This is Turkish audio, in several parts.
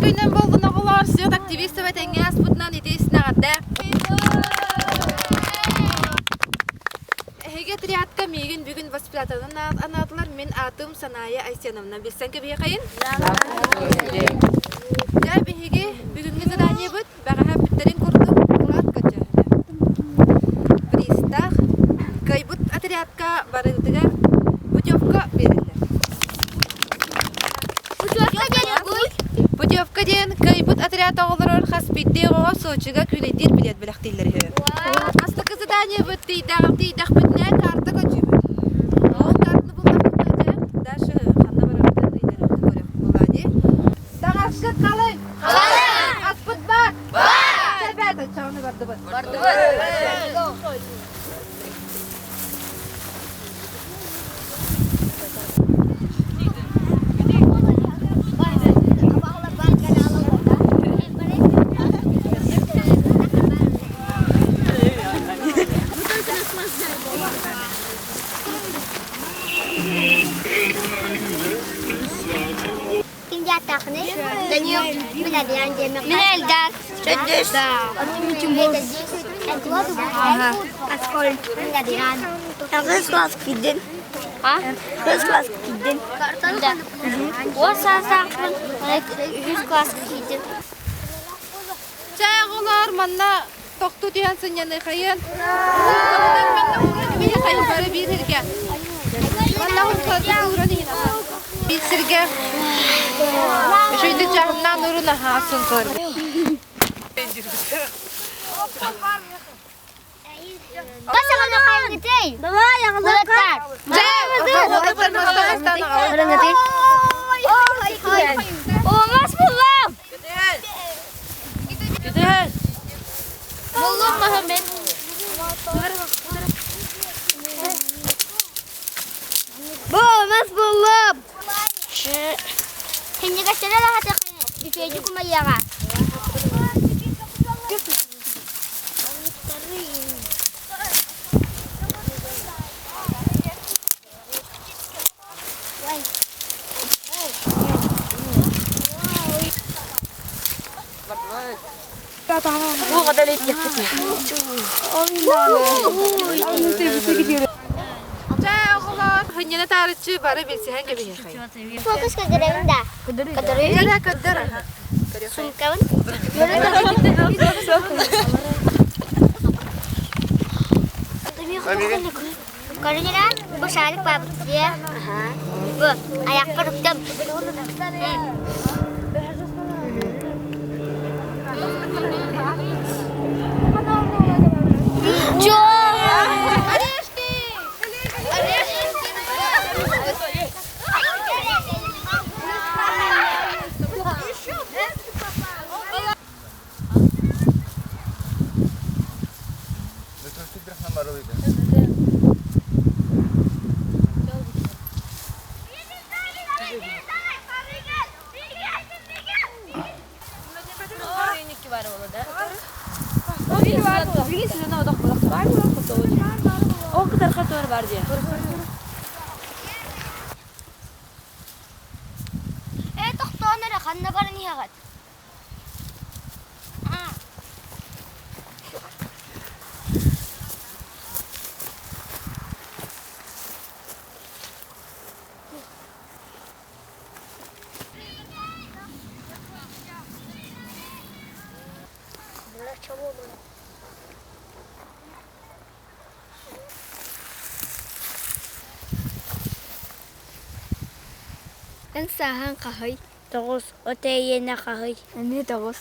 günden bolduğuna olar. Siz aktivist ve tengas bundan idesine kadar. Hegetriyatka migin bugün vaspilatanın anlatılar men atım sanayi Ayşenam'dan bilsen ki bir kayın. Ya bir hege bugün gizadanya bud bağa bitlerin kurdum kulat kaçı. Pristak kaybut atriyatka barıgıtıga bucovka verirler. Bucovka diyen kaybut atriyata olur haspitli o soğuçuga küleydir bilet bilaktilleri. Aslı gizadanya bud tidak bitne kartı kaçı. O kartını bulmak daşı kanna barıgıtıga ileri koyuyor buladi. Dağaşkı kalın. Aspıt bak. Seberde çağını vardı bud. Minelden. Çöndüz. Kız klas gidin. Ha? Kız klas gidin. O sansakın. Kız klas gidin. Çağlar manna toktu diyen sınyanı kayın. Manna uğran bir kayın böyle bir sirke. Manna uğran yine. Bir sirke. Şöyle canından uğruna hasın kor. Pasang ano kayo ngiti? Baba, yang letar. Orang ngiti? Oh, mas belum. Gidelim. Belum, Muhammad. Bu, mas belum. Hindi ka sila lahat ng bibidyo ko mayara. Bu kadar et yaptık. Çağlar. Hanyana tarihçi bari bilse hangi bir şey. Fokus ke gerenda. Kederi. Ya kadar. Sungkawan. Kalau jalan, bu salik pabrik dia. Bu ayak perutnya. O kadar katör var diye. Tohtoon na kan na parang ihakat. Ang sahang kahoy. Tapos, oteye na kahoy. Ano tapos?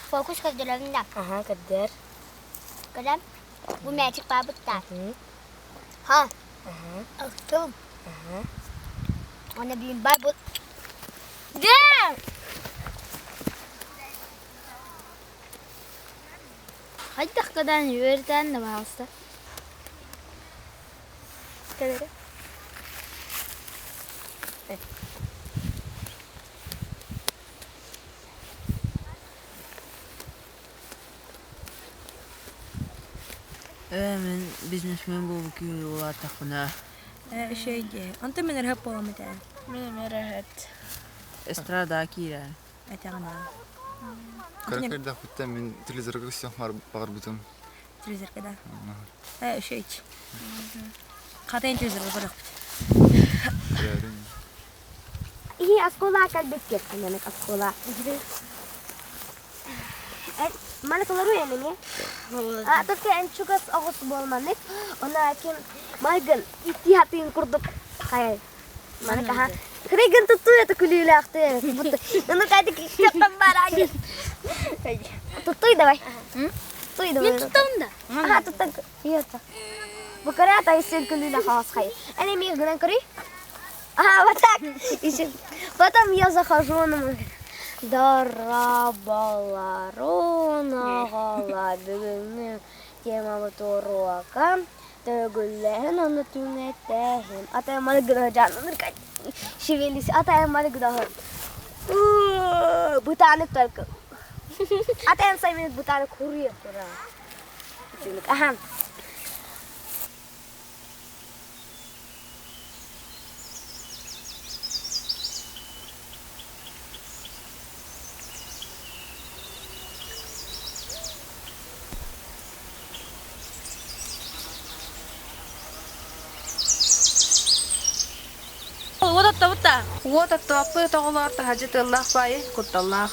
Fokus ke dalam dah. Aha, kadar. Kadang, bu magic pabot tak. Ha? Ito. Ano yung babot? Damn! Haydi kadar yürüten de varsa. Tadere. Men biznesmen bolup yürüyorlar takına. Anta men erhep bolamı da. Men rahat. Estrada kira. Atağına. Karakterda kutta men televizorga syahmar bagır butum. Televizor kada. Qatayn televizor barak. İyi askola kalbet kettim yani askola. Mana keluar ya nih. Atau kayak juga aku sebol manik. Ona akim magen itihatin kurduk kayak mana kah? Keren tuh ya tuh kuliah tuh. Betul. Nunu kayak dikit tambah aja. Tuh itu bay. Tuh itu. Min tuh anda. Tuh. Iya tuh. Bukannya ada istilah kuliah khas kayak. Ini mi gimana kiri? Batak. Istilah. Потом я захожу на Дарабаларунагаладыгны темабатуруака төгүллэхин оны түнэтэхим. Атая малыгыда жанын кай. Шевелись. Атая малыгыда. Бутанык только. Атая сами бутанык хуриет тура. Ахам. Вот это апы тоголар та хажет Аллах бай кутталлах.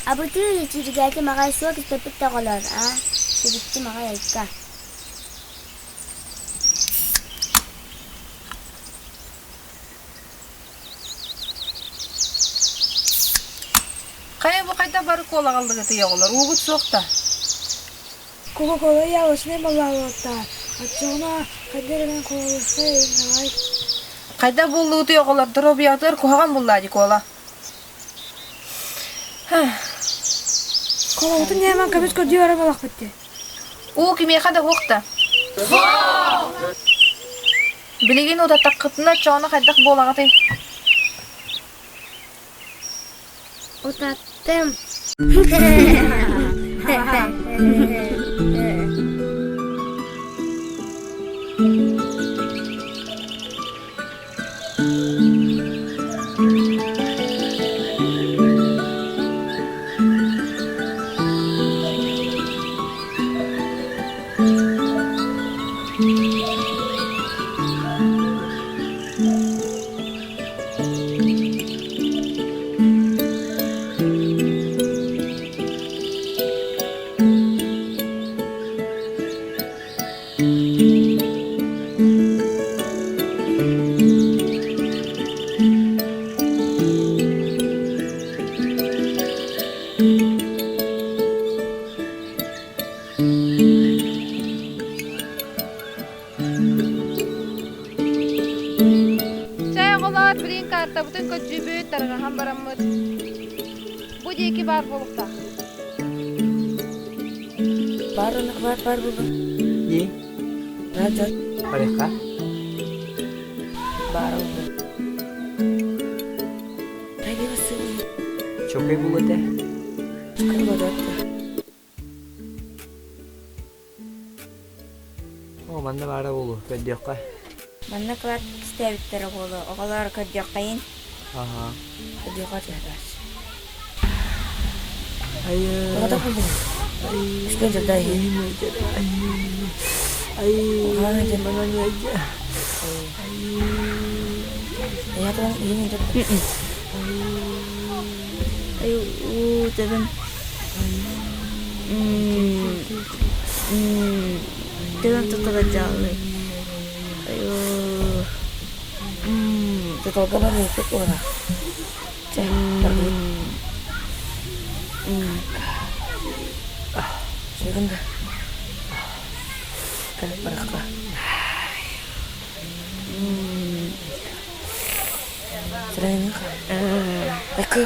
Абу түү жиргэки магай суак төпөт тоголор. Битти магай айка. Кая бу кайда бар кола калдыгы тыягылар. Угут сокта. Кола-кола я осне балалата. Ачона кадерен кола сайынны. Кайда болду тыягылар дроп ятыр куган буллади кола. Кола немен кабиско диора балак битти. У киме када вакта. Билеген ода такытына чона кайдак болагаты. Утаттым. Bütün köcübü tarıgan baramız. Bu iki bar bolukta. Бар булды. Ни? Рajat Париха? бар булды. Райбасы Чокай булды. кырбадатты. О, манда бара болу. Көддөккө. Манна клат стебиттер болду. Оголар көддөккайын. Ага. Көддөкка жадаш. Айы. Ода булды. Что это да? Ай, mana ni aja. Ya tuh ini tuh. Ayo, teman. Teman tuh terjauh. Ayo. Tuh kalau nih tuh orang. Sebentar. Kayak berapa? Sering. Aku.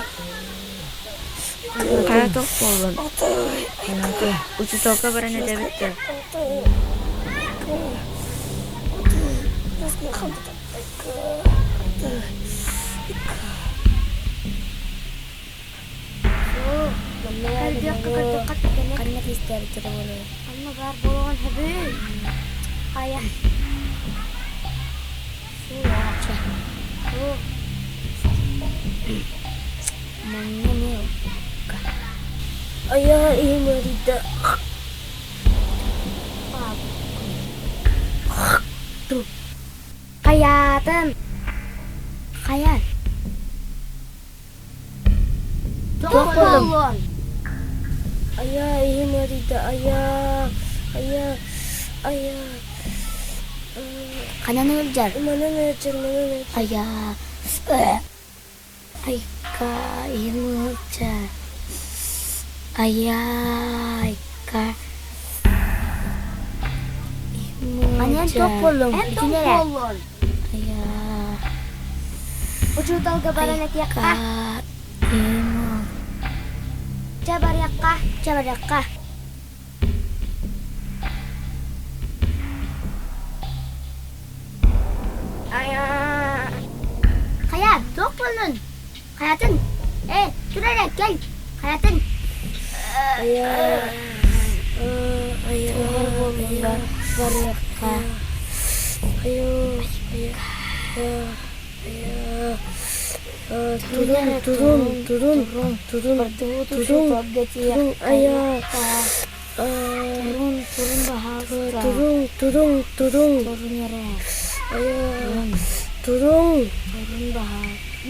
Kayak tuh polan. Ucu toka berani debit. Kanna ister tira bolu. Anna gar bolgan habe. Aya. Manne ne. Aya imarida. Tuh. Kayatan. Kayan. Bolon. Ayah, ini marida, ayah. Kanan ngejar. Mana ngejar? Ayah. Aika, ini ngejar. Ayah, Aika. Mana entok bolong? Ayah. Udah tahu kabaran ya kak? Cabar yakah. Ayah. Kayat, doktorun. Kayatın. Şuraya gel. Kayatın. Ayah.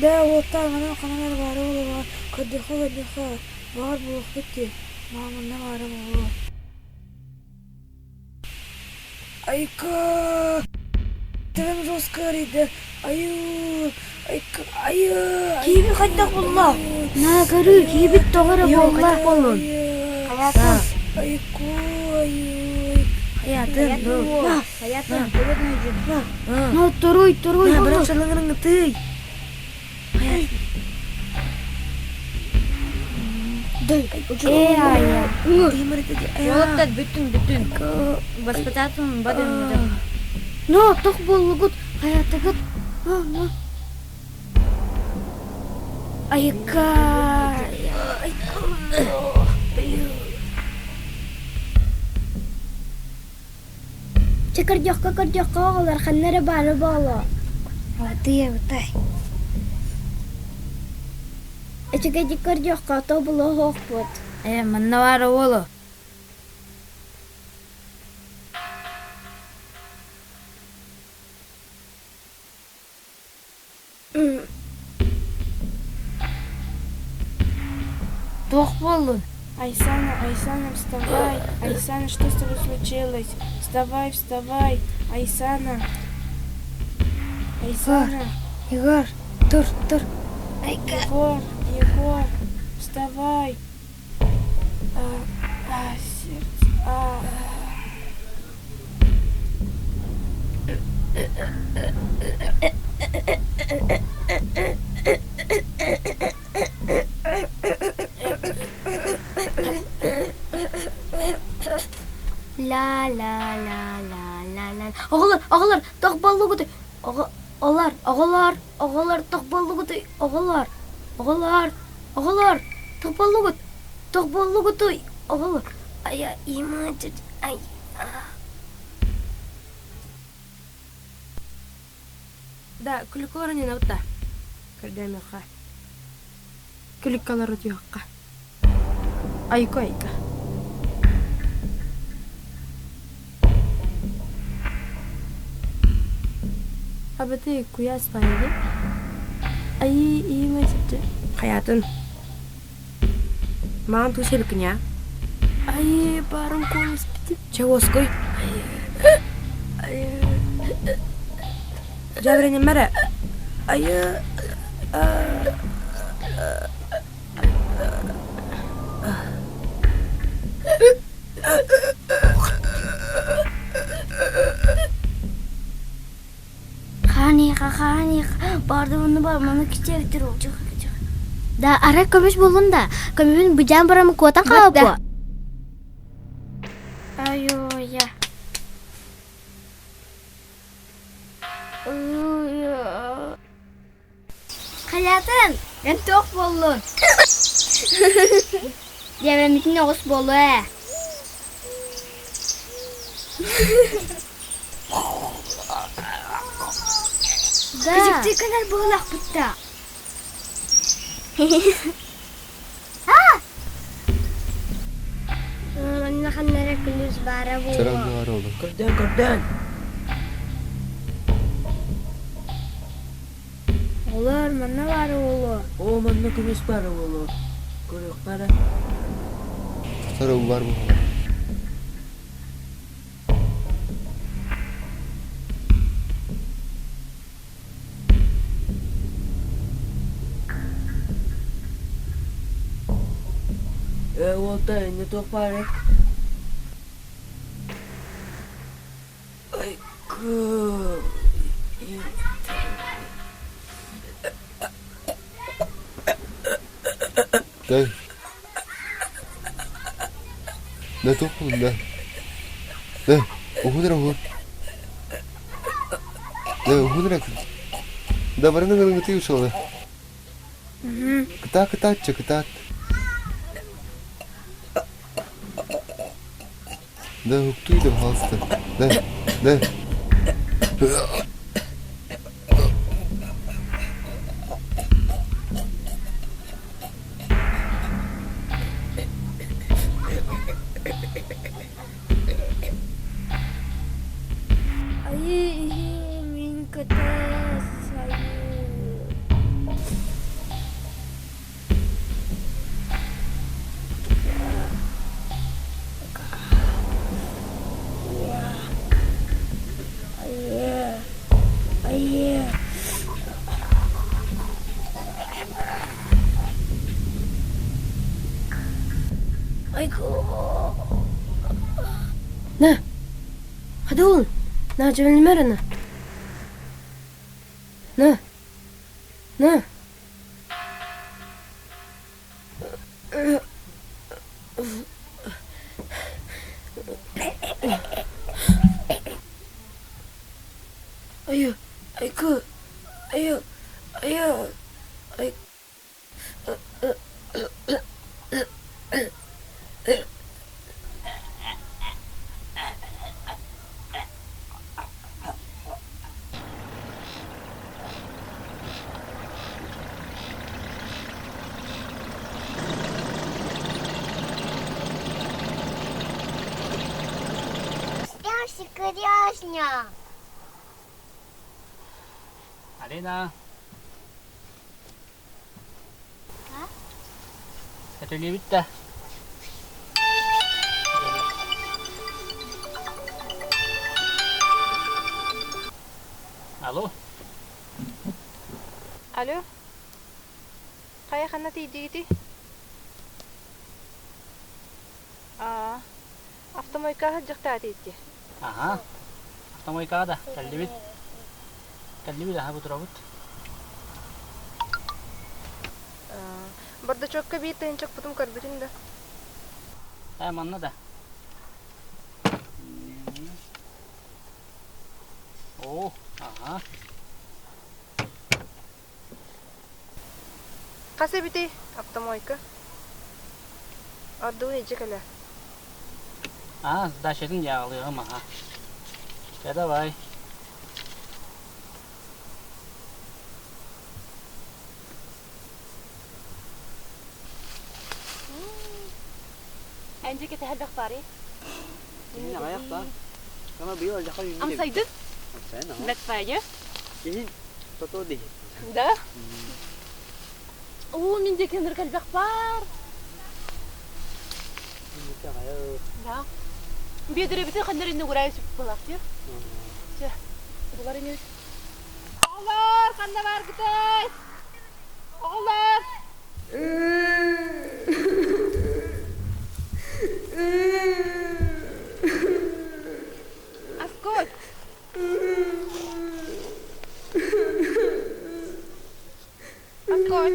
ده وطا قناه بارو قد خو بار بو ختي ما من بارو ايكا تمام روسكاري ده ايوه كيف خدك والله Na garı gibi doğru bolla bolun. Hayatım. Aiko hayatım. Hayatım, evet ne No turuy Bırak şalangırın gıtı. ayah. Gimana tadi? Yolda bütün. Baspatatan badan. No tok bollugut hayatı gut. No. Ayıka. Kerja olar kanara bana bala. Iya betul. Ecek kerja to bolo hokpot. Manna var oğlu. Тох болун. Айсана, вставай. Айсана, что с тобой случилось? Вставай. Айсана. Егор, тур. Егор, вставай. La. Ağlar, tok bollugut. Ağlar, tok bollugut. Ağlar, tok bollugut. Ağlar. Ay, imacı. Ay. Да, куликора не навта. Кардами ха. Куликалар утюха. Айка. Абати куяс панди. Ай, имачı. Hayatın. Маған төселікіне. Ай, барым қолым спитіп. Чавоской. Жабрене мәре. Ай, Khani. Barda bunu barmanı küçüktir olacak. Da ara kömüş bulun da. Kömüşün bıcağın baramı kuatan kalıp bu. Ayo ya. Hayatın, ben tok bollun. Devemitin oğuz bolu he. Küçüktü kadar boğulak butta. Anne kanlara kulüz bara bu. Çorap da var oğlum. Kırdan. Olur, mana var oğlu. O manna kumis para oğlu. Kuruk para. Çorap var bu. Volta ne tok para. Ay ku. Gel. Ne tok oğlum ne? Ne? Uhulur. Ne uhulur? Da barang nggak ngerti usul. Ketat. Da huktuydu hasta. Ne? Ay, min kata sayu. Na, hadi oğlum. Na, cebelini ver ana. Na. Ayo. Скоряшня. Alena. Atölye bitti. Alo. Alo. Kaya kana tidi. Автомойка жакта тиди. Aha. Автомойка да. Kalli bir daha bu turabut. Бардачокка бит тенчак потом карбитин да. Manna da. Oh, aha. Касе бити автомойка. Адду нече кала. Daşetin yağlıyor ama ha. Ya da vay. Önce kita haddak pare. Ini ayak ta. Kama biyo aja kali ini. Am saydın? Sen ha. Met faye. Ini toto deh. Da. Oo, min de kendir kalbak par. Ini kayak. Da. Bir de bütün kanlar indi buraya süp balak ya. Ya. Bunlar ini. Oğlar, kanda var gitay. Oğlar. Askot. Askot.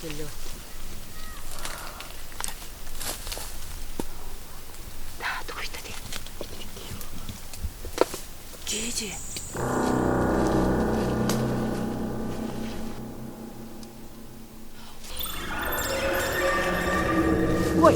güzelliği. Daha duydu diye. Cici. Oy.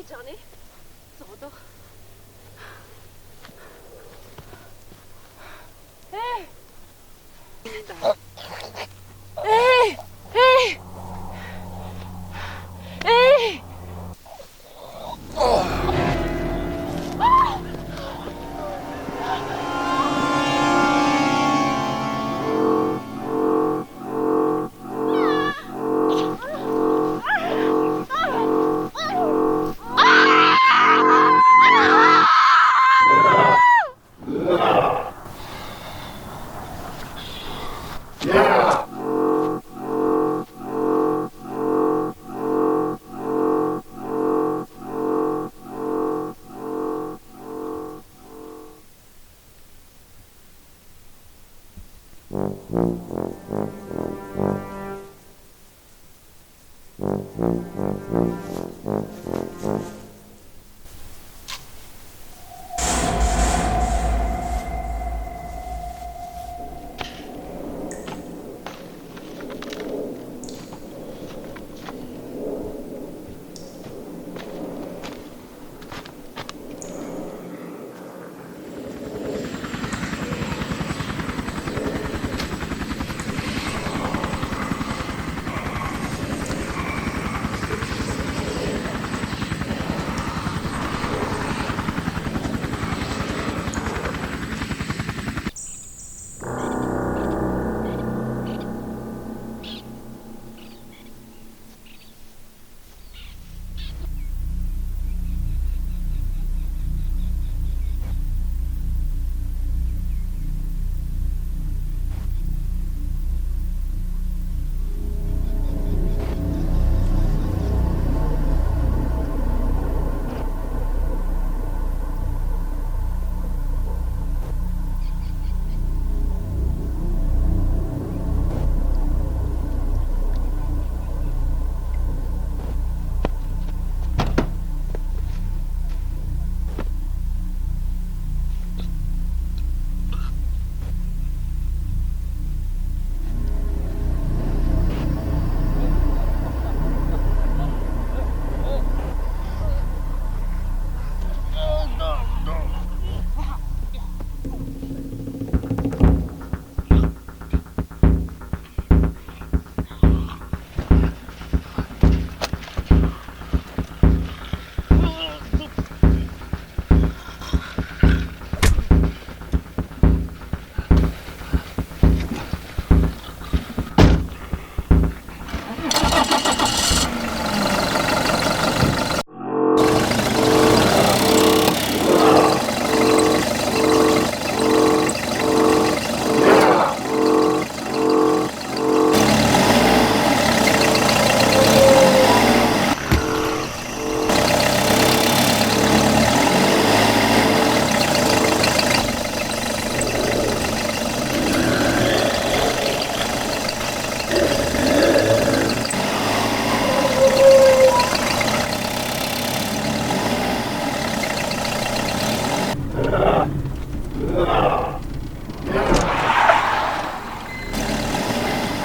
Johnny. Så då. Hey! Hey! Hey! Hey!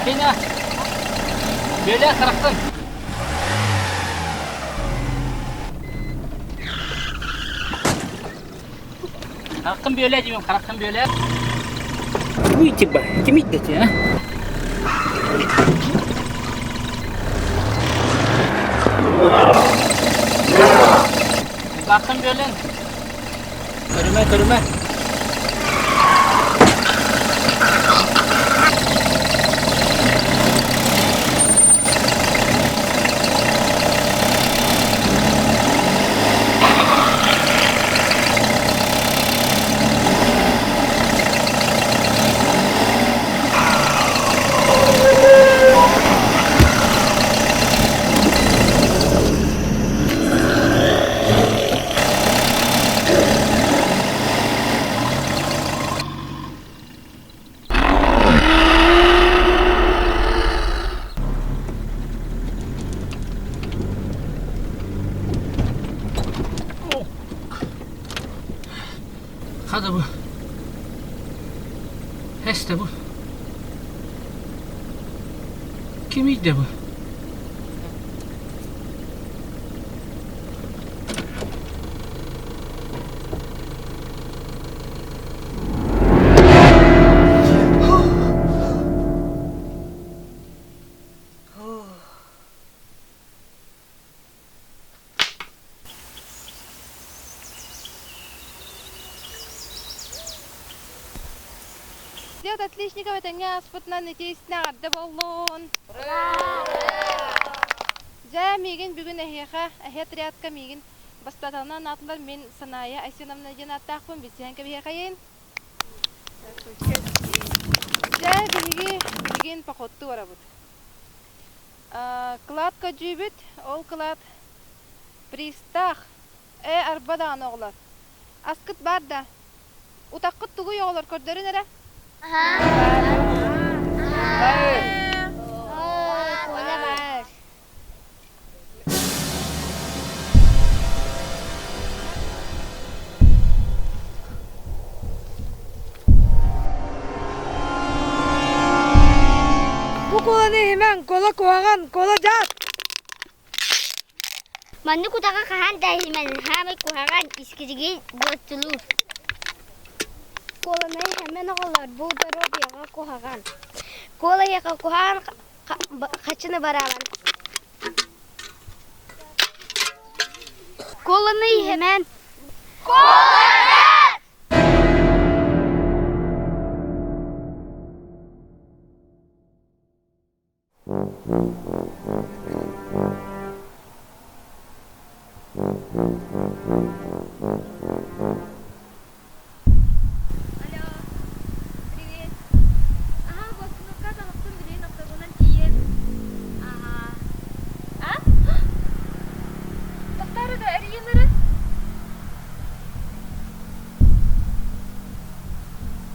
Kina. Böyle karaktın. Karaktın böyle diyorum, karaktın böyle. Bu itibar, kim itti ya? Karaktın böyle. Körüme. Hadi bu. Heste bu. Kimiydi bu? Сделать отличников это не аспутна, надеюсь, надо баллон. Жа мигин бүгін әхеха, әхет рядка мигин. Бастаталынан атылар мен саная айсенамна женаттақпын, бесен кебехайын. Жа бүгін пақотты бара бұд. Кладка жүбіт, ол клад пристах, арбадан оғылар. Аскыт бар да. Утаққыт тұғы оғылар көрдерін әрі? kuagan kola jat. Mannu kutaka kahan dahi man hame kuhagan iskijigi botulu. Kola nay hemen olar bu daro biya kuhagan. Kola ya kuhagan kachne baraban. Kola nay hemen.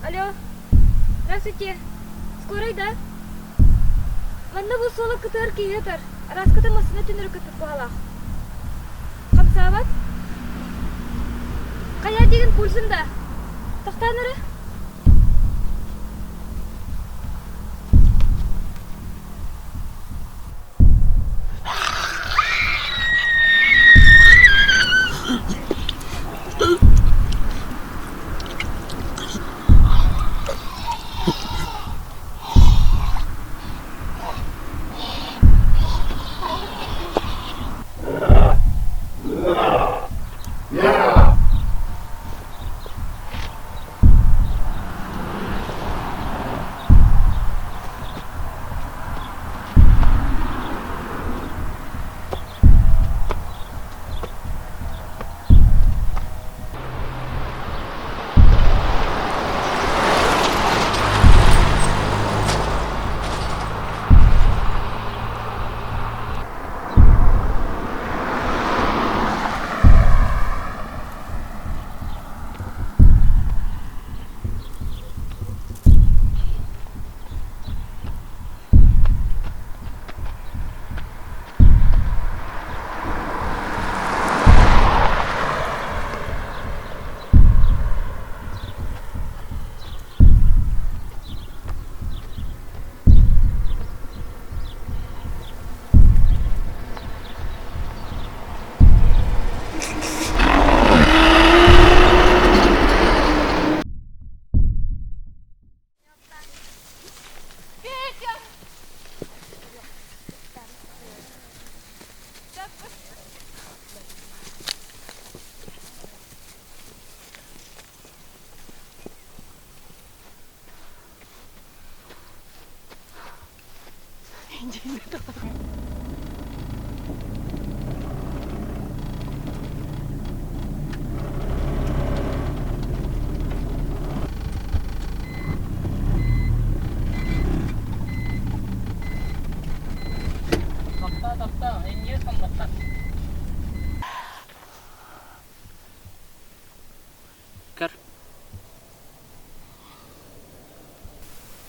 Алло, здравствуйте. Скорый, да? Манна бу соло кытар киетер. Раскыта масына түнөр кытып кала. Камсабат? Кая деген пульсында? Токтаныры?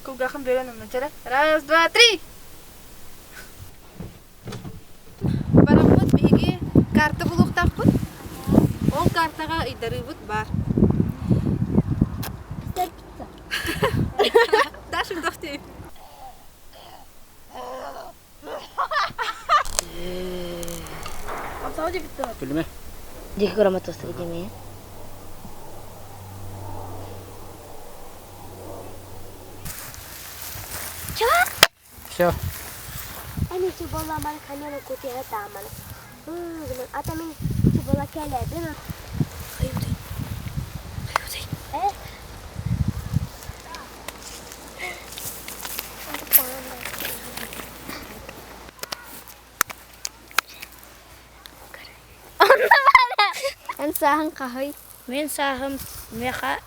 Кулгахан беренем начала. Раз, два, три. Барамбыт биге карта булуктакпыт. Ол картага ыйдарыбыт бар. Дашым тохтей. Амсау деп битти. Билме. Диги грамматоста деме. Все. Ani cibola man kanelo kuti hata man. Ata min cibola kele bin. Haydi. Eh. En sahan kahay. Мен сағым меха